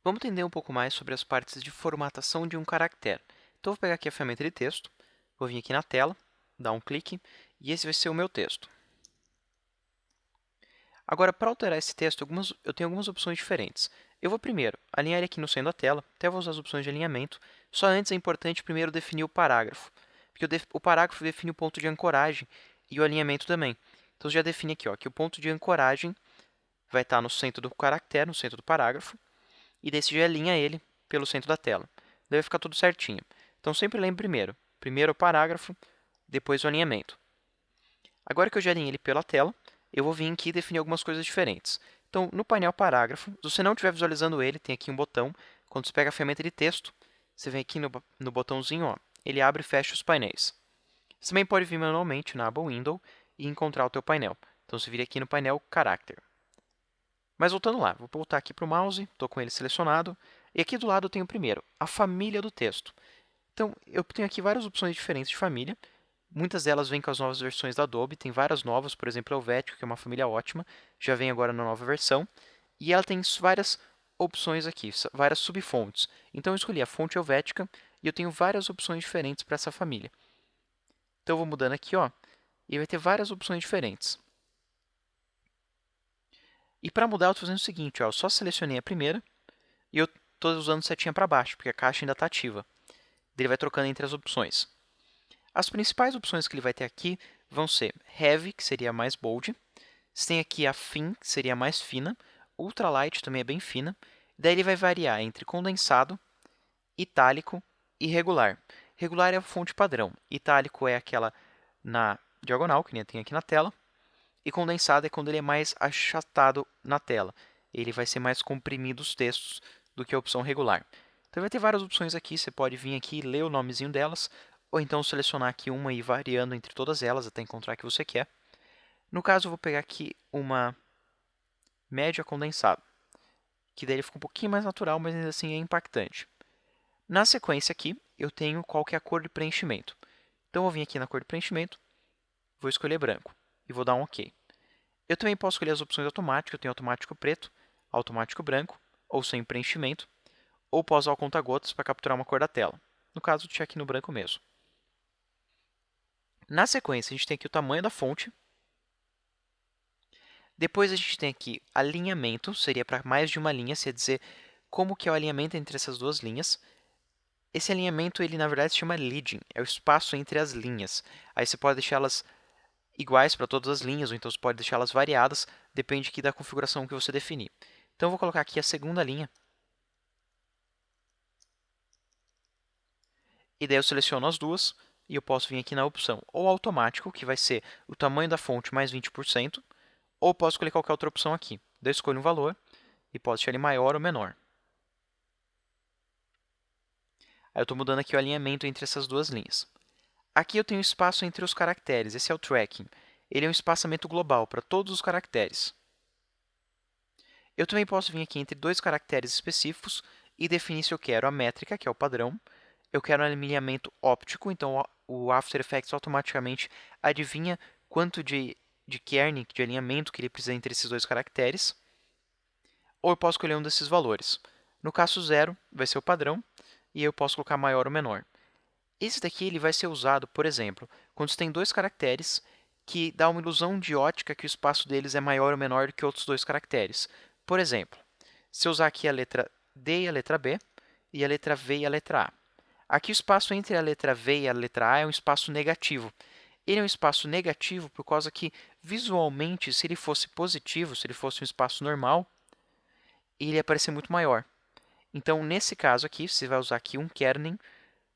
Vamos entender um pouco mais sobre as partes de formatação de um caractere. Então, eu vou pegar aqui a ferramenta de texto, vou vir aqui na tela, dar um clique, e esse vai ser o meu texto. Agora, para alterar esse texto, eu tenho algumas opções diferentes. Eu vou primeiro alinhar ele aqui no centro da tela, até vou usar as opções de alinhamento. Só antes é importante primeiro definir o parágrafo, porque o parágrafo define o ponto de ancoragem e o alinhamento também. Então, já define aqui ó, que o ponto de ancoragem vai estar no centro do caractere, no centro do parágrafo, e daí você já alinha ele pelo centro da tela. Daí vai ficar tudo certinho. Então, sempre lembre primeiro o parágrafo, depois o alinhamento. Agora que eu já alinhei ele pela tela, eu vou vir aqui e definir algumas coisas diferentes. Então, no painel parágrafo, se você não estiver visualizando ele, tem aqui um botão. Quando você pega a ferramenta de texto, você vem aqui no botãozinho, ó, ele abre e fecha os painéis. Você também pode vir manualmente na aba Window e encontrar o teu painel. Então, você vira aqui no painel Character. Mas voltando lá, vou voltar aqui para o mouse, estou com ele selecionado. E aqui do lado eu tenho primeiro a família do texto. Então, eu tenho aqui várias opções diferentes de família. Muitas delas vêm com as novas versões da Adobe, tem várias novas, por exemplo, a Helvética, que é uma família ótima, já vem agora na nova versão. E ela tem várias opções aqui, várias subfontes. Então, eu escolhi a fonte Helvética e eu tenho várias opções diferentes para essa família. Então, eu vou mudando aqui, ó, e vai ter várias opções diferentes. E para mudar, eu estou fazendo o seguinte, ó, eu só selecionei a primeira e eu estou usando setinha para baixo, porque a caixa ainda está ativa. Ele vai trocando entre as opções. As principais opções que ele vai ter aqui vão ser Heavy, que seria mais bold. Você tem aqui a Thin, que seria mais fina. Ultralight também é bem fina. Daí ele vai variar entre condensado, itálico e regular. Regular é a fonte padrão. Itálico é aquela na diagonal, que nem tem aqui na tela. E condensado é quando ele é mais achatado na tela. Ele vai ser mais comprimido os textos do que a opção regular. Então, vai ter várias opções aqui. Você pode vir aqui e ler o nomezinho delas, ou então selecionar aqui uma e ir variando entre todas elas até encontrar a que você quer. No caso, eu vou pegar aqui uma média condensada, que daí ele fica um pouquinho mais natural, mas ainda assim é impactante. Na sequência aqui, eu tenho qual que é a cor de preenchimento. Então, eu vou vir aqui na cor de preenchimento, vou escolher branco e vou dar um OK. Eu também posso escolher as opções automáticas. Eu tenho automático preto, automático branco, ou sem preenchimento, ou posso usar o conta-gotas para capturar uma cor da tela. No caso, deixar aqui no branco mesmo. Na sequência, a gente tem aqui o tamanho da fonte. Depois, a gente tem aqui alinhamento, seria para mais de uma linha, se dizer como que é o alinhamento entre essas duas linhas. Esse alinhamento, ele na verdade se chama leading, é o espaço entre as linhas. Aí você pode deixá-las iguais para todas as linhas, ou então você pode deixá-las variadas, depende aqui da configuração que você definir. Então, eu vou colocar aqui a segunda linha. E daí eu seleciono as duas, e eu posso vir aqui na opção ou automático, que vai ser o tamanho da fonte mais 20%, ou posso escolher qualquer outra opção aqui. Daí eu escolho um valor, e posso deixar ele maior ou menor. Aí eu estou mudando aqui o alinhamento entre essas duas linhas. Aqui eu tenho espaço entre os caracteres, esse é o tracking. Ele é um espaçamento global para todos os caracteres. Eu também posso vir aqui entre dois caracteres específicos e definir se eu quero a métrica, que é o padrão. Eu quero um alinhamento óptico, então o After Effects automaticamente adivinha quanto de kerning, de alinhamento que ele precisa entre esses dois caracteres. Ou eu posso escolher um desses valores. No caso 0, vai ser o padrão, e eu posso colocar maior ou menor. Esse daqui ele vai ser usado, por exemplo, quando você tem dois caracteres que dá uma ilusão de ótica que o espaço deles é maior ou menor do que outros dois caracteres. Por exemplo, se eu usar aqui a letra D e a letra B, e a letra V e a letra A. Aqui o espaço entre a letra V e a letra A é um espaço negativo. Ele é um espaço negativo por causa que, visualmente, se ele fosse positivo, se ele fosse um espaço normal, ele ia parecer muito maior. Então, nesse caso aqui, você vai usar aqui um kerning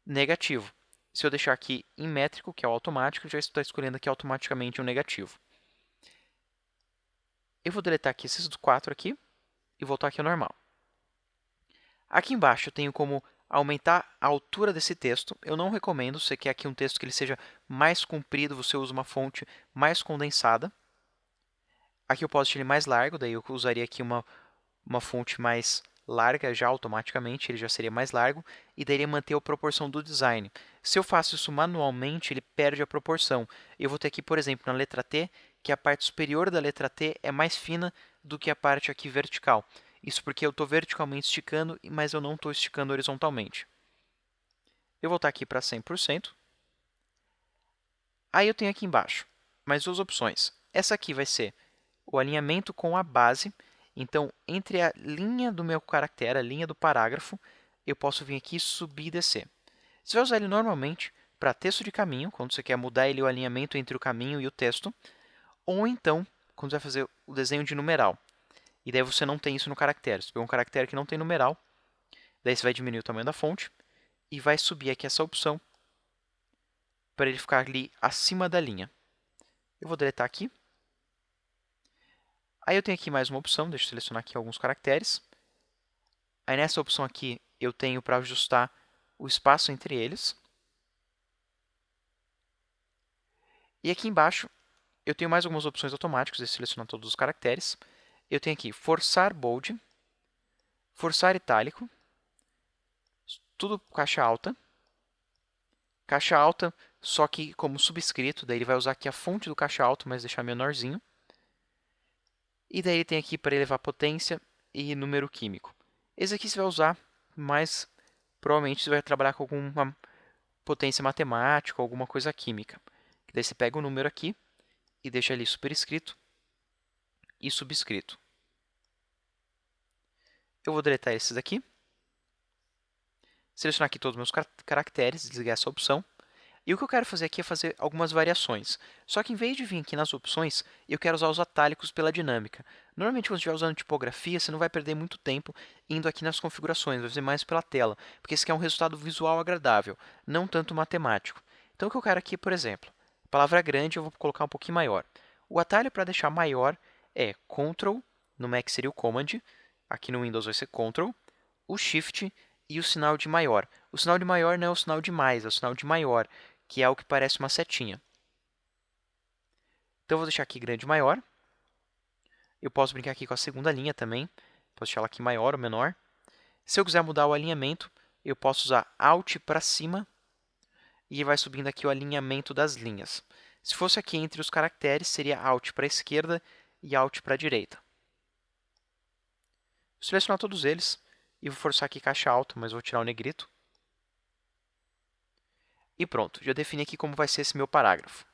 negativo. Se eu deixar aqui em métrico, que é o automático, já está escolhendo aqui automaticamente um negativo. Eu vou deletar aqui esses 4 aqui e voltar aqui ao normal. Aqui embaixo eu tenho como aumentar a altura desse texto. Eu não recomendo, se você quer aqui um texto que ele seja mais comprido, você usa uma fonte mais condensada. Aqui eu posso deixar ele mais largo, daí eu usaria aqui uma fonte mais larga já automaticamente, ele já seria mais largo, e daí ele manter a proporção do design. Se eu faço isso manualmente, ele perde a proporção. Eu vou ter aqui, por exemplo, na letra T, que a parte superior da letra T é mais fina do que a parte aqui vertical. Isso porque eu estou verticalmente esticando, mas eu não estou esticando horizontalmente. Eu vou voltar aqui para 100%. Aí eu tenho aqui embaixo mais duas opções. Essa aqui vai ser o alinhamento com a base. Então, entre a linha do meu caractere, a linha do parágrafo, eu posso vir aqui subir e descer. Você vai usar ele normalmente para texto de caminho, quando você quer mudar ele o alinhamento entre o caminho e o texto, ou então, quando você vai fazer o desenho de numeral. E daí você não tem isso no caractere. Você pega um caractere que não tem numeral, daí você vai diminuir o tamanho da fonte e vai subir aqui essa opção para ele ficar ali acima da linha. Eu vou deletar aqui. Aí eu tenho aqui mais uma opção, deixa eu selecionar aqui alguns caracteres. Aí nessa opção aqui eu tenho para ajustar o espaço entre eles. E aqui embaixo eu tenho mais algumas opções automáticas de selecionar todos os caracteres. Eu tenho aqui forçar bold, forçar itálico, tudo caixa alta só que como subscrito, daí ele vai usar aqui a fonte do caixa alto, mas deixar menorzinho. E daí ele tem aqui para elevar potência e número químico. Esse aqui você vai usar, mas provavelmente você vai trabalhar com alguma potência matemática, alguma coisa química. Daí você pega o número aqui e deixa ali superescrito e subscrito. Eu vou deletar esses aqui. Selecionar aqui todos os meus caracteres, desligar essa opção. E o que eu quero fazer aqui é fazer algumas variações. Só que em vez de vir aqui nas opções, eu quero usar os atalhos pela dinâmica. Normalmente, quando você estiver usando tipografia, você não vai perder muito tempo indo aqui nas configurações, vai fazer mais pela tela, porque esse aqui é um resultado visual agradável, não tanto matemático. Então, o que eu quero aqui, por exemplo, a palavra grande eu vou colocar um pouquinho maior. O atalho para deixar maior é Ctrl, no Mac seria o Command, aqui no Windows vai ser Ctrl, o Shift e o sinal de maior. O sinal de maior não é o sinal de mais, é o sinal de maior, que é o que parece uma setinha. Então, eu vou deixar aqui grande e maior. Eu posso brincar aqui com a segunda linha também. Posso deixar ela aqui maior ou menor. Se eu quiser mudar o alinhamento, eu posso usar Alt para cima e vai subindo aqui o alinhamento das linhas. Se fosse aqui entre os caracteres, seria Alt para a esquerda e Alt para a direita. Vou selecionar todos eles e vou forçar aqui caixa alta, mas vou tirar o negrito. E pronto, já defini aqui como vai ser esse meu parágrafo.